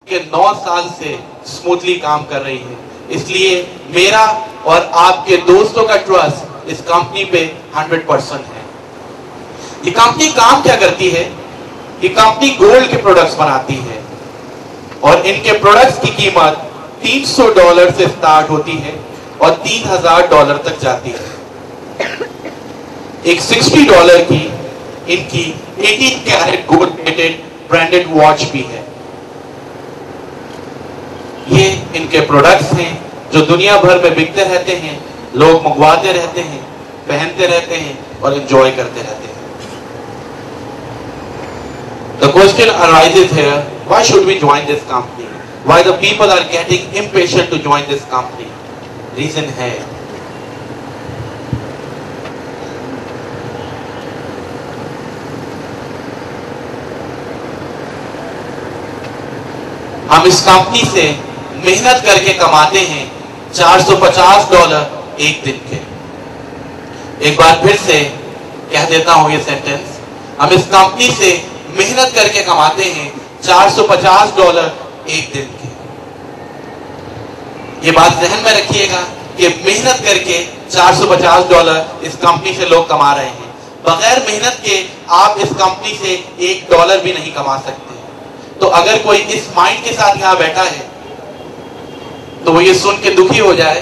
के 9 साल से स्मूथली काम कर रही है। इसलिए मेरा और आपके दोस्तों का ट्रस्ट इस कंपनी पे 100% है। ये कंपनी काम क्या करती है? ये कंपनी गोल्ड के प्रोडक्ट्स बनाती है और इनके प्रोडक्ट्स की कीमत $300 से स्टार्ट होती है और $3000 तक जाती है। एक $60 की इनकी 18 carat gold plated branded watch भी है। ये इनके प्रोडक्ट्स हैं जो दुनिया भर में बिकते रहते हैं, लोग मंगवाते रहते हैं, पहनते रहते हैं और एंजॉय करते रहते हैं। The question arises here, why should we join this company? Why the people are getting impatient to join this company? Reason है, हम इस कंपनी से मेहनत करके कमाते हैं $450 एक दिन के। एक बार फिर से कह देता हूं ये सेंटेंस, हम इस कंपनी से मेहनत करके कमाते हैं $450 एक दिन के। ये बात ध्यान में रखिएगा कि मेहनत करके $450 इस कंपनी से लोग कमा रहे हैं। बगैर मेहनत के आप इस कंपनी से $1 भी नहीं कमा सकते। तो अगर कोई इस माइंड के साथ यहां बैठा है तो वो ये सुन के दुखी हो जाए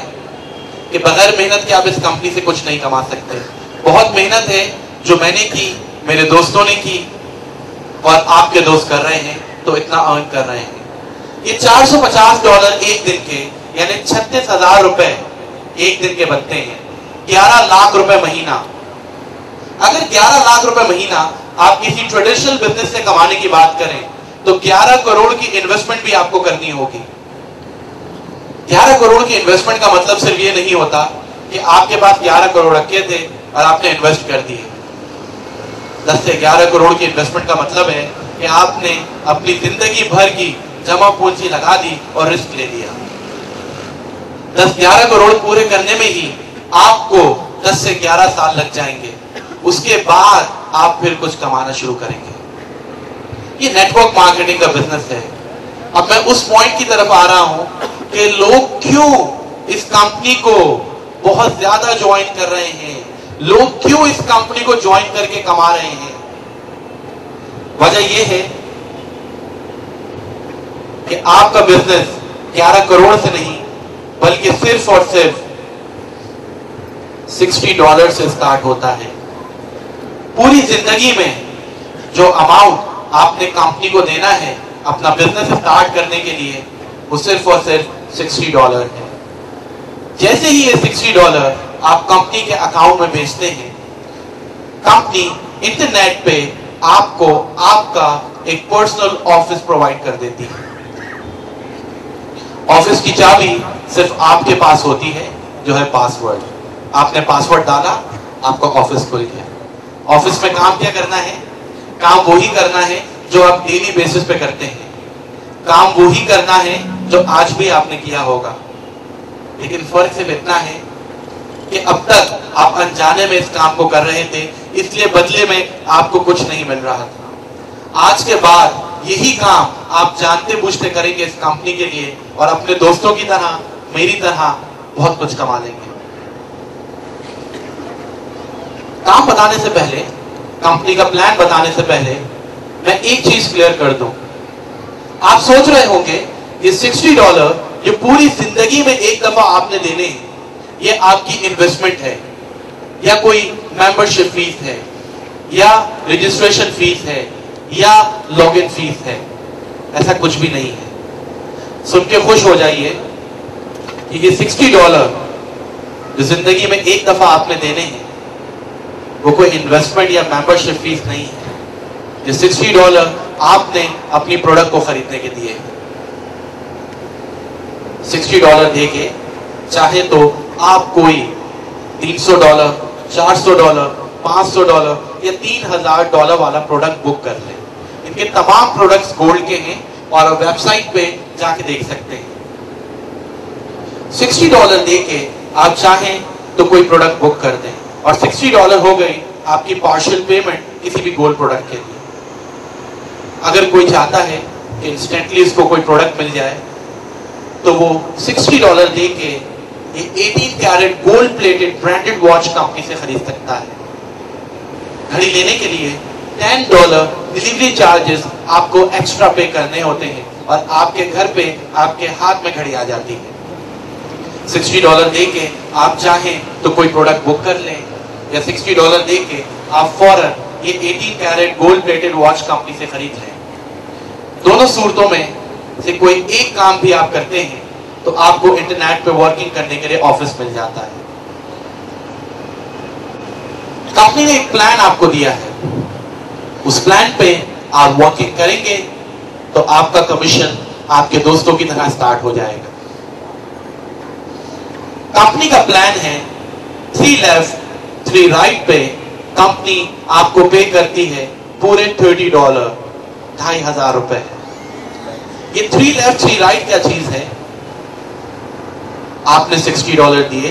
कि बगैर मेहनत के आप इस कंपनी से कुछ नहीं कमा सकते। बहुत मेहनत है जो मैंने की, मेरे दोस्तों ने की और आपके दोस्त कर रहे हैं, तो इतना अर्न कर रहे हैं। ये $450 एक दिन के यानी 36,000 रुपए एक दिन के बनते हैं। 11 लाख रुपए महीना। अगर 11 लाख रुपए महीना आप किसी ट्रेडिशनल बिजनेस से कमाने की बात करें तो 11 करोड़ की इन्वेस्टमेंट भी आपको करनी होगी। 11 करोड़ की इन्वेस्टमेंट का मतलब सिर्फ ये नहीं होता कि आपके पास 11 करोड़ रखे थे और आपने इन्वेस्ट कर दिए। 10 से 11 करोड़ की इन्वेस्टमेंट का मतलब है कि आपने अपनी जिंदगी भर की जमा पूंजी लगा दी और रिस्क ले लिया। 10-11 करोड़ पूरे करने में ही आपको 10 से 11 साल लग जाएंगे। उसके बाद आप फिर कुछ कमाना शुरू करेंगे। ये नेटवर्क मार्केटिंग का बिजनेस है। अब मैं उस पॉइंट की तरफ आ रहा हूं कि लोग क्यों इस कंपनी को बहुत ज्यादा ज्वाइन कर रहे हैं, लोग क्यों इस कंपनी को ज्वाइन करके कमा रहे हैं। वजह यह है कि आपका बिजनेस 11 करोड़ से नहीं बल्कि सिर्फ और सिर्फ $60 से स्टार्ट होता है। पूरी जिंदगी में जो अमाउंट आपने कंपनी को देना है अपना बिजनेस स्टार्ट करने के लिए वो सिर्फ और सिर्फ $60 है। जैसे ही ये $60 आप कंपनी के अकाउंट में भेजते हैं, कंपनी इंटरनेट पे आपको आपका एक पर्सनल ऑफिस प्रोवाइड कर देती है। ऑफिस की चाबी सिर्फ आपके पास होती है, जो है पासवर्ड। आपने पासवर्ड डाला, आपका ऑफिस खुल गया। ऑफिस में काम क्या करना है? काम वही करना है जो आप डेली बेसिस पे करते हैं। काम वही करना है जो आज भी आपने किया होगा। लेकिन फर्क सिर्फ इतना है कि अब तक आप अनजाने में इस काम को कर रहे थे, इसलिए बदले में आपको कुछ नहीं मिल रहा था। आज के बाद यही काम आप जानते बूझते करेंगे इस कंपनी के लिए और अपने दोस्तों की तरह, मेरी तरह बहुत कुछ कमा लेंगे। काम बताने से पहले, कंपनी का प्लान बताने से पहले मैं एक चीज क्लियर कर दूं। आप सोच रहे होंगे ये $60 ये पूरी जिंदगी में एक दफा आपने देने हैं, ये आपकी इन्वेस्टमेंट है या कोई मेंबरशिप फीस है या रजिस्ट्रेशन फीस है या लॉगिन फीस है। ऐसा कुछ भी नहीं है। सुन के खुश हो जाइए कि ये $60 जो जिंदगी में एक दफा आपने देने हैं वो कोई इन्वेस्टमेंट या मेंबरशिप फीस नहीं है। ये $60 आपने अपनी प्रोडक्ट को खरीदने के दिए। $60 देके चाहे तो आप कोई $300, $400, $500 या $3000 वाला प्रोडक्ट बुक कर लें। इनके तमाम प्रोडक्ट्स गोल्ड के हैं और वेबसाइट पे जाके देख सकते हैं। $60 देके आप चाहें तो कोई प्रोडक्ट बुक कर दें और $60 हो गई आपकी पार्शियल पेमेंट किसी भी गोल्ड प्रोडक्ट के लिए। अगर कोई चाहता है कि इंस्टेंटली उसको कोई प्रोडक्ट मिल जाए, तो वो $60 दे के ये 18 carat gold plated branded watch company से खरीद सकता है। घड़ी लेने के लिए $10 डिलीवरी चार्जेस आपको एक्स्ट्रा पे करने होते हैं और आपके घर पे आपके हाथ में घड़ी आ जाती है। $60 दे के आप चाहें तो कोई प्रोडक्ट बुक कर लें, या $60 दे के आप फौरन ये 18 carat gold plated watch company से खरीद लें। दोनों सूरतों में से कोई एक काम भी आप करते हैं तो आपको इंटरनेट पे वर्किंग करने के लिए ऑफिस मिल जाता है। कंपनी ने एक प्लान आपको दिया है, उस प्लान पे आप वर्किंग करेंगे तो आपका कमीशन आपके दोस्तों की तरह स्टार्ट हो जाएगा। कंपनी का प्लान है 3 लेफ्ट 3 राइट पे कंपनी आपको पे करती है पूरे $30, $2,500। ये 3 लेफ्ट 3 राइट क्या चीज है? आपने $60 दिए,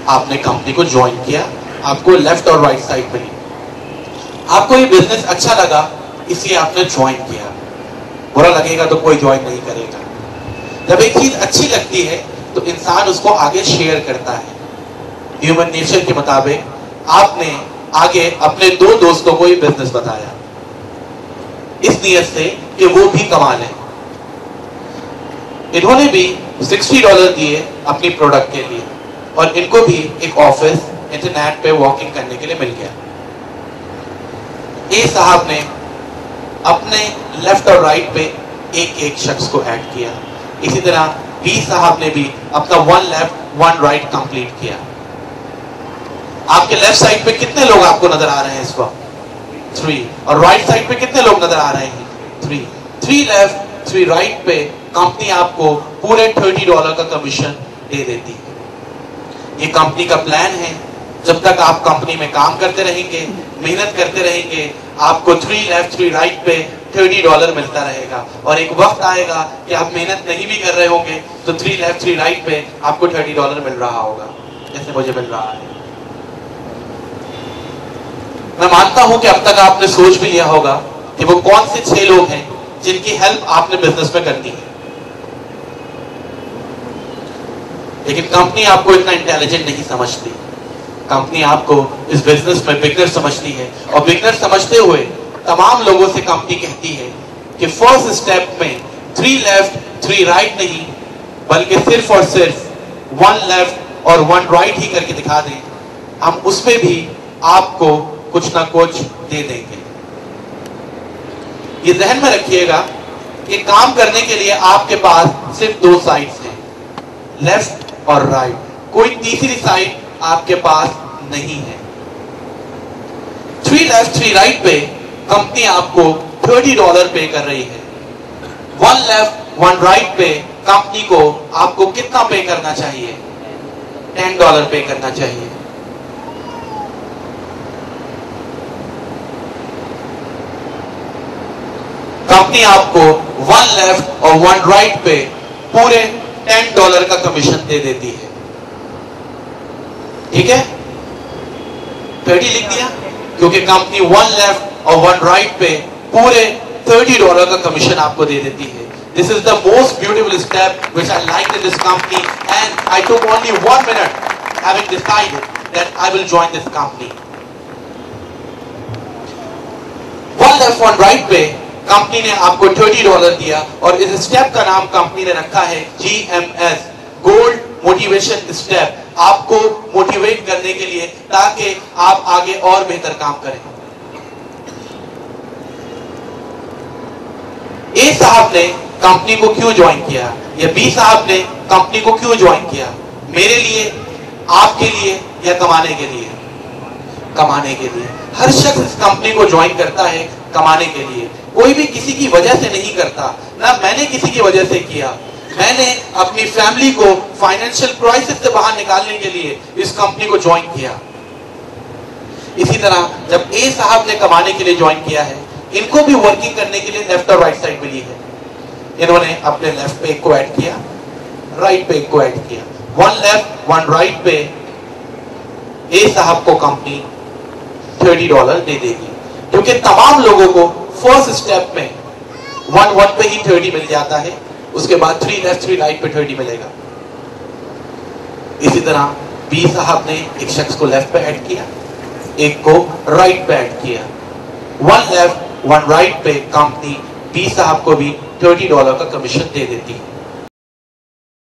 आपने कंपनी को ज्वाइन किया, आपको लेफ्ट और राइट साइड मिली, आपको ये बिजनेस अच्छा लगा इसलिए आपने ज्वाइन किया। बुरा लगेगा तो कोई ज्वाइन नहीं करेगा। जब एक चीज अच्छी लगती है तो इंसान उसको आगे शेयर करता है। ह्यूमन नेचर के मुताबिक आपने आगे अपने 2 दोस्तों को ये बिजनेस बताया, इस नियत से कि वो भी कमा लें। इन्होंने भी $60 दिए अपनी प्रोडक्ट के लिए और इनको भी एक ऑफिस इंटरनेट पे वॉकिंग करने के लिए मिल गया। ए साहब ने अपने लेफ्ट और राइट पे एक शख्स को ऐड किया, इसी तरह बी साहब ने भी अपना 1 लेफ्ट 1 राइट कंप्लीट किया। आपके लेफ्ट साइड पे कितने लोग आपको नजर आ रहे हैं इस वक्त? 3। और राइट साइड पे कितने लोग नजर आ रहे हैं? 3। 3 लेफ्ट 3 राइट पे कंपनी आपको पूरे $30 का कमीशन दे देती है। ये कंपनी का प्लान है। जब तक आप कंपनी में काम करते रहेंगे, मेहनत करते रहेंगे, आपको 3 लेफ्ट 3 राइट पे $30 मिलता रहेगा और एक वक्त आएगा कि आप मेहनत नहीं भी कर रहे होंगे तो 3 लेफ्ट 3 राइट पे आपको $30 मिल रहा होगा, जैसे मुझे मिल रहा है। मैं मानता हूं कि अब तक आपने सोच भी लिया होगा कि वो कौन से 6 लोग हैं जिनकी हेल्प आपने बिजनेस में करनी है, लेकिन कंपनी आपको इतना इंटेलिजेंट नहीं समझती। कंपनी आपको इस बिजनेस में बिगनर समझती है और बिगनर समझते हुए तमाम लोगों से कंपनी कहती है कि फर्स्ट स्टेप में 3 लेफ्ट 3 राइट नहीं बल्कि सिर्फ और सिर्फ 1 लेफ्ट और 1 राइट ही करके दिखा दें, हम उसमें भी आपको कुछ ना कुछ दे देंगे। ये जहन में रखिएगा कि काम करने के लिए आपके पास सिर्फ 2 साइड्स हैं, लेफ्ट और राइट, कोई तीसरी साइड आपके पास नहीं है। 3 लेफ्ट 3 राइट पे कंपनी आपको $30 पे कर रही है। 1 लेफ्ट 1 राइट पे कंपनी को आपको कितना पे करना चाहिए? $10 पे करना चाहिए। कंपनी आपको 1 लेफ्ट और 1 राइट पे पूरे $10 का कमीशन दे देती है। ठीक है, 30 लिख दिया क्योंकि कंपनी 1 लेफ्ट और 1 राइट पे पूरे $30 का कमीशन आपको दे देती है। This is the most beautiful step which I liked in this company, and I took only 1 minute having decided that I will join this company. 1 left 1 right पे company ने आपको $30 दिया और इस स्टेप का नाम कंपनी ने रखा है GMS, गोल्ड मोटिवेशन स्टेप, आपको मोटिवेट करने के लिए ताकि आप आगे और बेहतर काम करें। ए साहब ने कंपनी को क्यों ज्वाइन किया या बी साहब ने कंपनी को क्यों ज्वाइन किया? मेरे लिए, आपके लिए या कमाने के लिए? कमाने के लिए। हर शख्स इस कंपनी को ज्वाइन करता है कमाने के लिए। कोई भी किसी की वजह से नहीं करता, ना मैंने किसी की वजह से किया। मैंने अपनी फैमिली को फाइनेंशियल क्राइसिस से बाहर निकालने के लिए इस कंपनी को ज्वाइन किया। इसी तरह जब ए साहब ने कमाने के लिए ज्वाइन किया है, इनको भी वर्किंग करने के लिए लेफ्ट और राइट साइड मिली है। इन्होंने अपने लेफ्ट पे एक को ऐड किया, राइट पे एक को ऐड किया। 1 लेफ्ट 1 राइट पे ए साहब को कंपनी $30 दे देगी, क्योंकि तमाम लोगों को फर्स्ट स्टेप में 1 1 पे ही 30 मिल जाता है, उसके बाद 3 लेफ्ट 3 राइट पे 30 मिलेगा। इसी तरह बी साहब ने एक शख्स को लेफ्ट पे ऐड किया, एक को राइट पे ऐड किया। 1 लेफ्ट 1 राइट पे कंपनी बी साहब को भी $30 का कमीशन दे देती है।